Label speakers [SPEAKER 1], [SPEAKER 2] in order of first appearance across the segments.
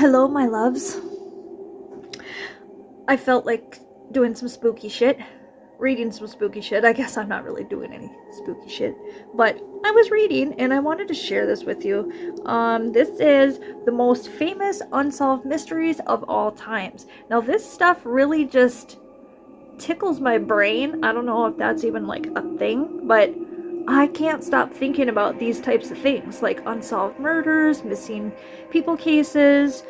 [SPEAKER 1] Hello, my loves. I felt like doing some spooky shit. Reading some spooky shit. I guess I'm not really doing any spooky shit. But I was reading and I wanted to share this with you. This is the most famous unsolved mysteries of all times. Now, this stuff really just tickles my brain. I don't know if that's even like a thing, but I can't stop thinking about these types of things, like unsolved murders, missing people cases,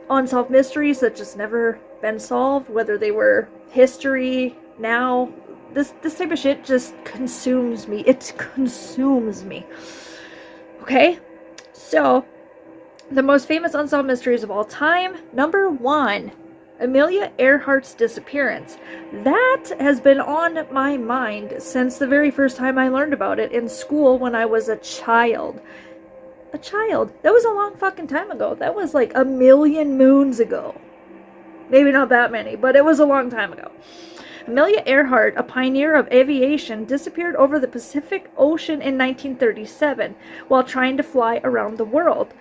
[SPEAKER 1] unsolved mysteries that just never been solved, whether they were history, now. This type of shit just consumes me. It consumes me. Okay? So, the most famous unsolved mysteries of all time. Number 1. Amelia Earhart's disappearance. That has been on my mind since the very first time I learned about it in school when I was a child. A child. That was a long fucking time ago. That was like a million moons ago. Maybe not that many, but it was a long time ago. Amelia Earhart, a pioneer of aviation, disappeared over the Pacific Ocean in 1937 while trying to fly around the world.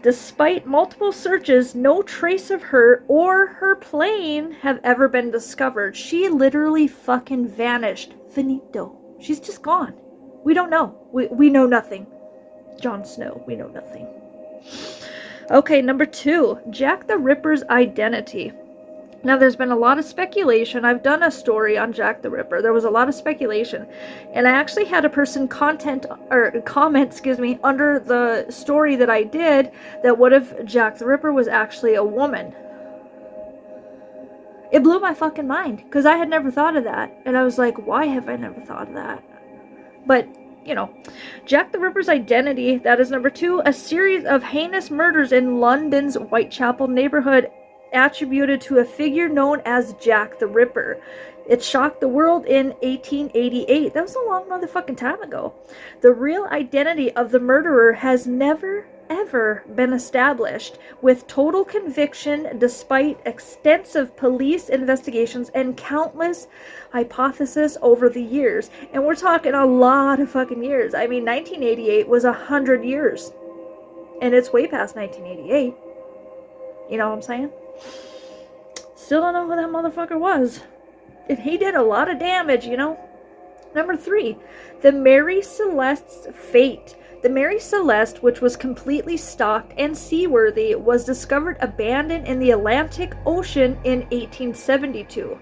[SPEAKER 1] Despite multiple searches, no trace of her or her plane have ever been discovered. She literally fucking vanished. Finito. She's just gone. We don't know. We know nothing. Jon Snow, we know nothing. Okay, number 2. Jack the Ripper's identity. Now, there's been a lot of speculation. I've done a story on Jack the Ripper. There was a lot of speculation. And I actually had a person comment, under the story that I did, that what if Jack the Ripper was actually a woman? It blew my fucking mind, because I had never thought of that. And I was like, why have I never thought of that? But, you know, Jack the Ripper's identity, that is number 2. A series of heinous murders in London's Whitechapel neighborhood attributed to a figure known as Jack the Ripper. It shocked the world in 1888. That was a long motherfucking time ago. The real identity of the murderer has never, ever been established, with total conviction despite extensive police investigations and countless hypotheses over the years. And we're talking a lot of fucking years. I mean, 1988 was 100 years. And it's way past 1988. You know what I'm saying? Still don't know who that motherfucker was. And he did a lot of damage, you know. Number 3. The Mary Celeste's fate. The Mary Celeste, which was completely stocked and seaworthy, was discovered abandoned in the Atlantic Ocean in 1872.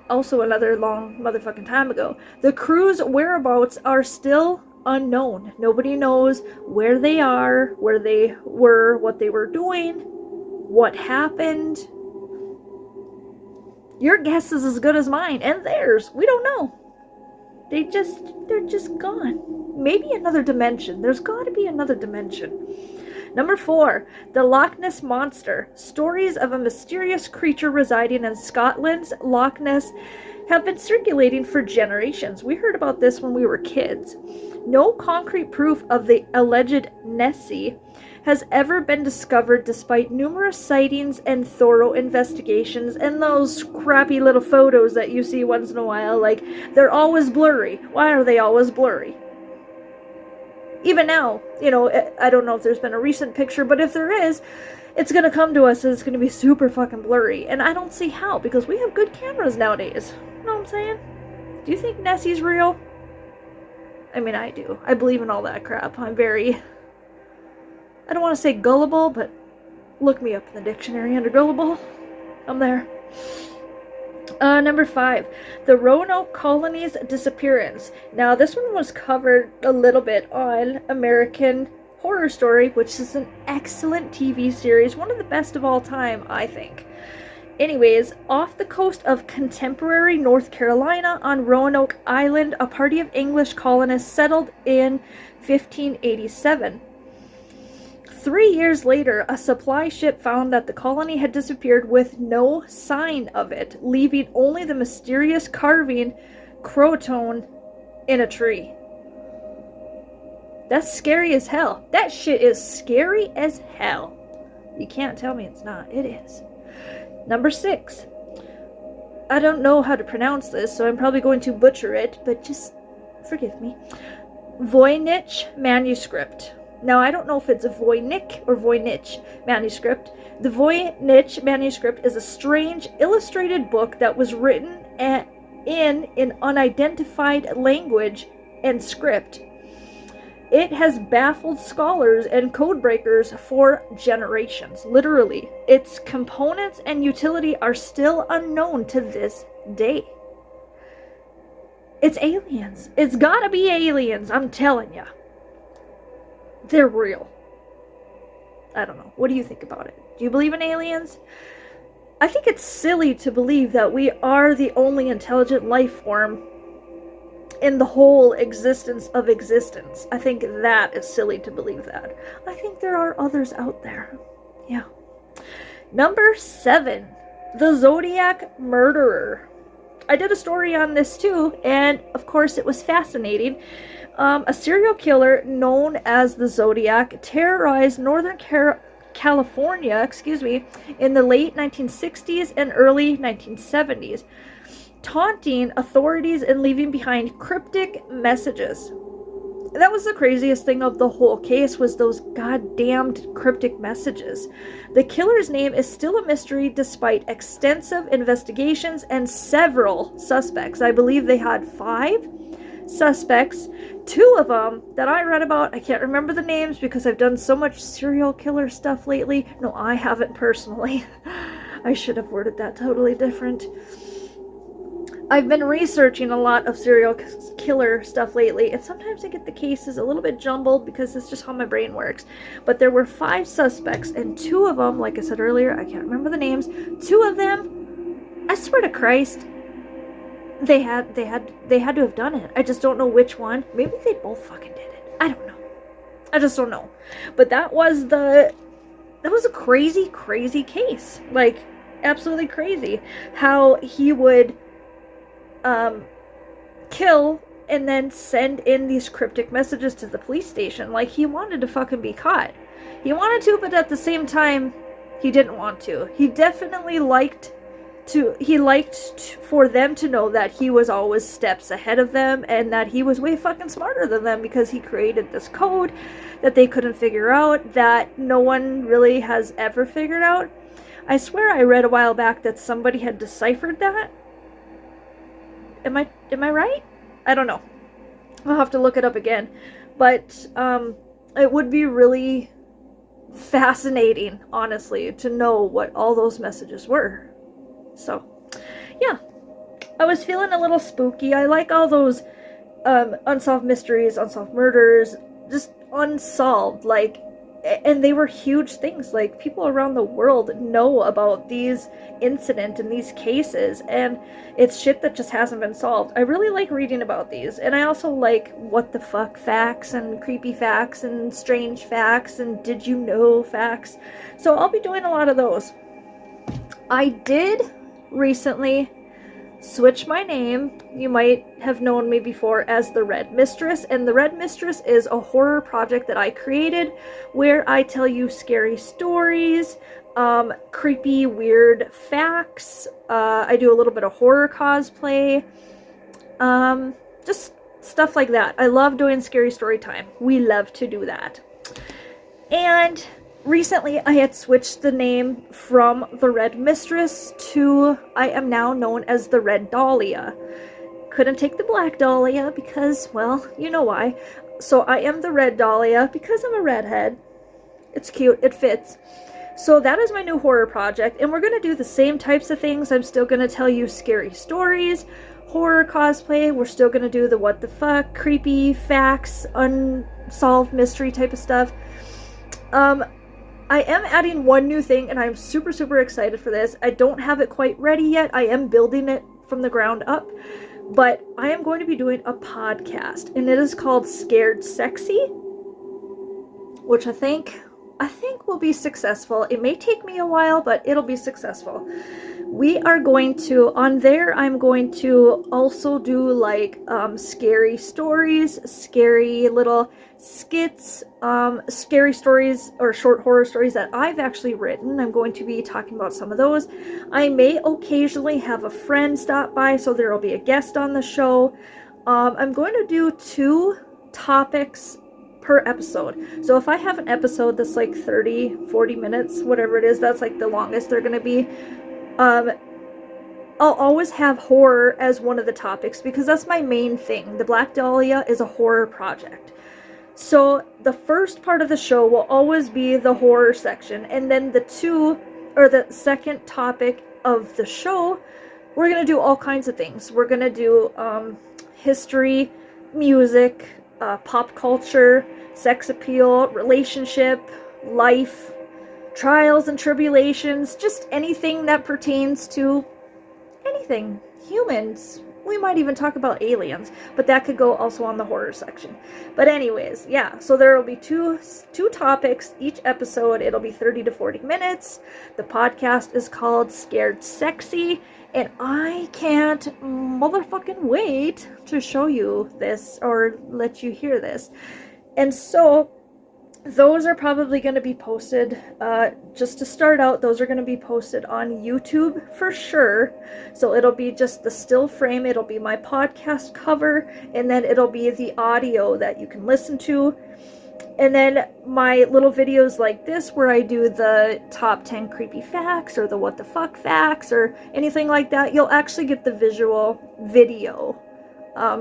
[SPEAKER 1] Also another long motherfucking time ago. The crew's whereabouts are still unknown. Nobody knows where they are, where they were, what they were doing, what happened. Your guess is as good as mine, and theirs. We don't know. They're just gone. Maybe another dimension. There's got to be another dimension. Number 4, the Loch Ness Monster. Stories of a mysterious creature residing in Scotland's Loch Ness have been circulating for generations. We heard about this when we were kids. No concrete proof of the alleged Nessie has ever been discovered despite numerous sightings and thorough investigations, and those crappy little photos that you see once in a while, like, they're always blurry. Why are they always blurry? Even now, you know, I don't know if there's been a recent picture, but if there is, it's going to come to us and it's going to be super fucking blurry. And I don't see how, because we have good cameras nowadays. You know what I'm saying? Do you think Nessie's real? I mean, I do. I believe in all that crap. I'm very... I don't want to say gullible, but look me up in the dictionary under gullible. I'm there. Number 5, the Roanoke colony's disappearance. Now, this one was covered a little bit on American Horror Story, which is an excellent TV series, one of the best of all time, I think. Anyways, off the coast of contemporary North Carolina on Roanoke Island, a party of English colonists settled in 1587. 3 years later, a supply ship found that the colony had disappeared with no sign of it, leaving only the mysterious carving Croton in a tree. That's scary as hell. That shit is scary as hell. You can't tell me it's not. It is. Number 6. I don't know how to pronounce this, so I'm probably going to butcher it, but just forgive me. Voynich manuscript. Now, I don't know if it's a Voynich or Voynich manuscript. The Voynich manuscript is a strange illustrated book that was written in an unidentified language and script. It has baffled scholars and codebreakers for generations. Literally, its components and utility are still unknown to this day. It's aliens. It's gotta be aliens, I'm telling ya. They're real. I don't know. What do you think about it? Do you believe in aliens? I think it's silly to believe that we are the only intelligent life form in the whole existence of existence. I think that is silly to believe that. I think there are others out there. Yeah. Number 7, the Zodiac Murderer. I did a story on this too, and of course it was fascinating. A serial killer known as the Zodiac terrorized Northern California, in the late 1960s and early 1970s, taunting authorities and leaving behind cryptic messages. That was the craziest thing of the whole case, was those goddamned cryptic messages. The killer's name is still a mystery despite extensive investigations and several suspects. I believe they had 5 suspects. 2 of them that I read about, I can't remember the names because I've done so much serial killer stuff lately. No, I haven't personally. I should have worded that totally different. I've been researching a lot of serial killer stuff lately, and sometimes I get the cases a little bit jumbled because it's just how my brain works. But there were 5 suspects, and 2 of them, like I said earlier, I can't remember the names. 2 of them, I swear to Christ, they had to have done it. I just don't know which one. Maybe they both fucking did it. I don't know. I just don't know. But that was a crazy, crazy case. Like, absolutely crazy. How he would kill and then send in these cryptic messages to the police station. Like, he wanted to fucking be caught. He wanted to, but at the same time, he didn't want to. He definitely liked for them to know that he was always steps ahead of them and that he was way fucking smarter than them, because he created this code that they couldn't figure out, that no one really has ever figured out. I swear I read a while back that somebody had deciphered that. Am I right? I don't know. I'll have to look it up again. But it would be really fascinating, honestly, to know what all those messages were. So, yeah. I was feeling a little spooky. I like all those unsolved mysteries, unsolved murders, just unsolved, like, and they were huge things. Like, people around the world know about these incidents and these cases, and it's shit that just hasn't been solved. I really like reading about these, and I also like what the fuck facts and creepy facts and strange facts and did you know facts. So I'll be doing a lot of those. I did recently switch my name. You might have known me before as the Red Mistress, and the Red Mistress is a horror project that I created where I tell you scary stories, creepy, weird facts. I do a little bit of horror cosplay, just stuff like that. I love doing scary story time. We love to do that. And recently, I had switched the name from the Red Mistress to, I am now known as the Red Dahlia. Couldn't take the Black Dahlia because, well, you know why. So I am the Red Dahlia because I'm a redhead. It's cute. It fits. So that is my new horror project, and we're going to do the same types of things. I'm still going to tell you scary stories, horror cosplay. We're still going to do the what the fuck, creepy facts, unsolved mystery type of stuff. I am adding one new thing, and I'm super, super excited for this. I don't have it quite ready yet. I am building it from the ground up, but I am going to be doing a podcast, and it is called Scared Sexy, which I think will be successful. It may take me a while, but it'll be successful. We are going to, on there, I'm going to also do like scary stories, scary little skits, scary stories or short horror stories that I've actually written. I'm going to be talking about some of those. I may occasionally have a friend stop by, so there will be a guest on the show. I'm going to do 2 topics per episode. So if I have an episode that's like 30, 40 minutes, whatever it is, that's like the longest they're going to be. I'll always have horror as one of the topics because that's my main thing. The Black Dahlia is a horror project. So the first part of the show will always be the horror section, and then the second topic of the show, we're going to do all kinds of things. We're going to do history, music, pop culture, sex appeal, relationship, life, trials and tribulations, just anything that pertains to anything. Humans. We might even talk about aliens, but that could go also on the horror section. But anyways, yeah, so there will be two topics each episode. It'll be 30 to 40 minutes. The podcast is called Scared Sexy, and I can't motherfucking wait to show you this or let you hear this. And so those are probably going to be posted, just to start out, those are going to be posted on YouTube for sure. So it'll be just the still frame, it'll be my podcast cover, and then it'll be the audio that you can listen to. And then my little videos like this where I do the top 10 creepy facts or the what the fuck facts or anything like that, you'll actually get the visual video.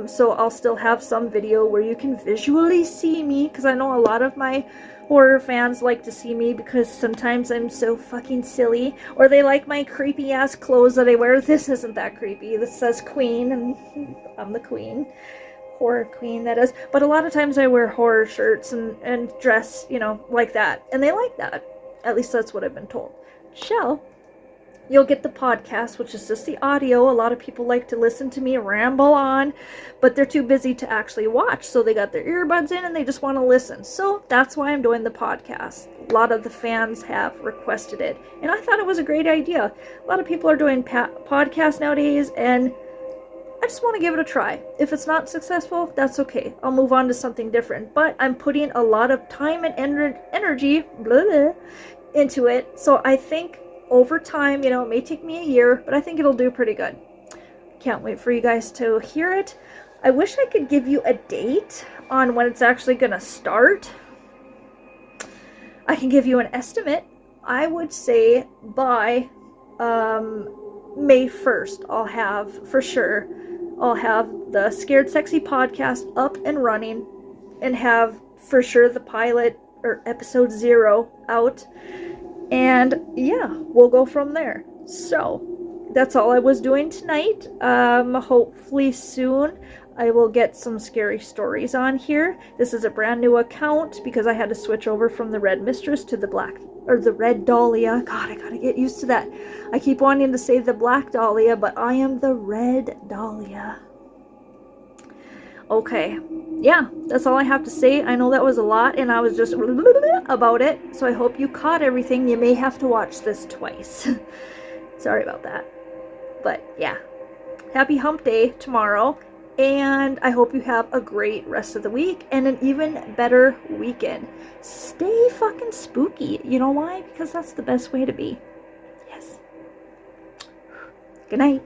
[SPEAKER 1] So I'll still have some video where you can visually see me, because I know a lot of my horror fans like to see me because sometimes I'm so fucking silly, or they like my creepy ass clothes that I wear. This isn't that creepy. This says queen, and I'm the queen. Horror queen, that is. But a lot of times I wear horror shirts and dress, like that. And they like that. At least that's what I've been told. You'll get the podcast, which is just the audio. A lot of people like to listen to me ramble on, but they're too busy to actually watch. So they got their earbuds in and they just want to listen. So that's why I'm doing the podcast. A lot of the fans have requested it, and I thought it was a great idea. A lot of people are doing podcasts nowadays, and I just want to give it a try. If it's not successful, that's okay. I'll move on to something different. But I'm putting a lot of time and energy into it. So I think over time, it may take me a year, but I think it'll do pretty good. Can't wait for you guys to hear it. I wish I could give you a date on when it's actually going to start. I can give you an estimate. I would say by May 1st, I'll have the Scared Sexy podcast up and running, and have for sure the pilot or episode 0 out. And yeah, we'll go from there. So that's all I was doing tonight. Hopefully soon I will get some scary stories on here. This is a brand new account because I had to switch over from the Red Mistress to the Red Dahlia. God, I gotta get used to that. I keep wanting to say the Black Dahlia, but I am the Red Dahlia. Okay, yeah, that's all I have to say. I know that was a lot, and I was just about it, so I hope you caught everything. You may have to watch this twice. Sorry about that. But yeah, happy hump day tomorrow, and I hope you have a great rest of the week and an even better weekend. Stay fucking spooky. You know why? Because that's the best way to be. Yes. Good night.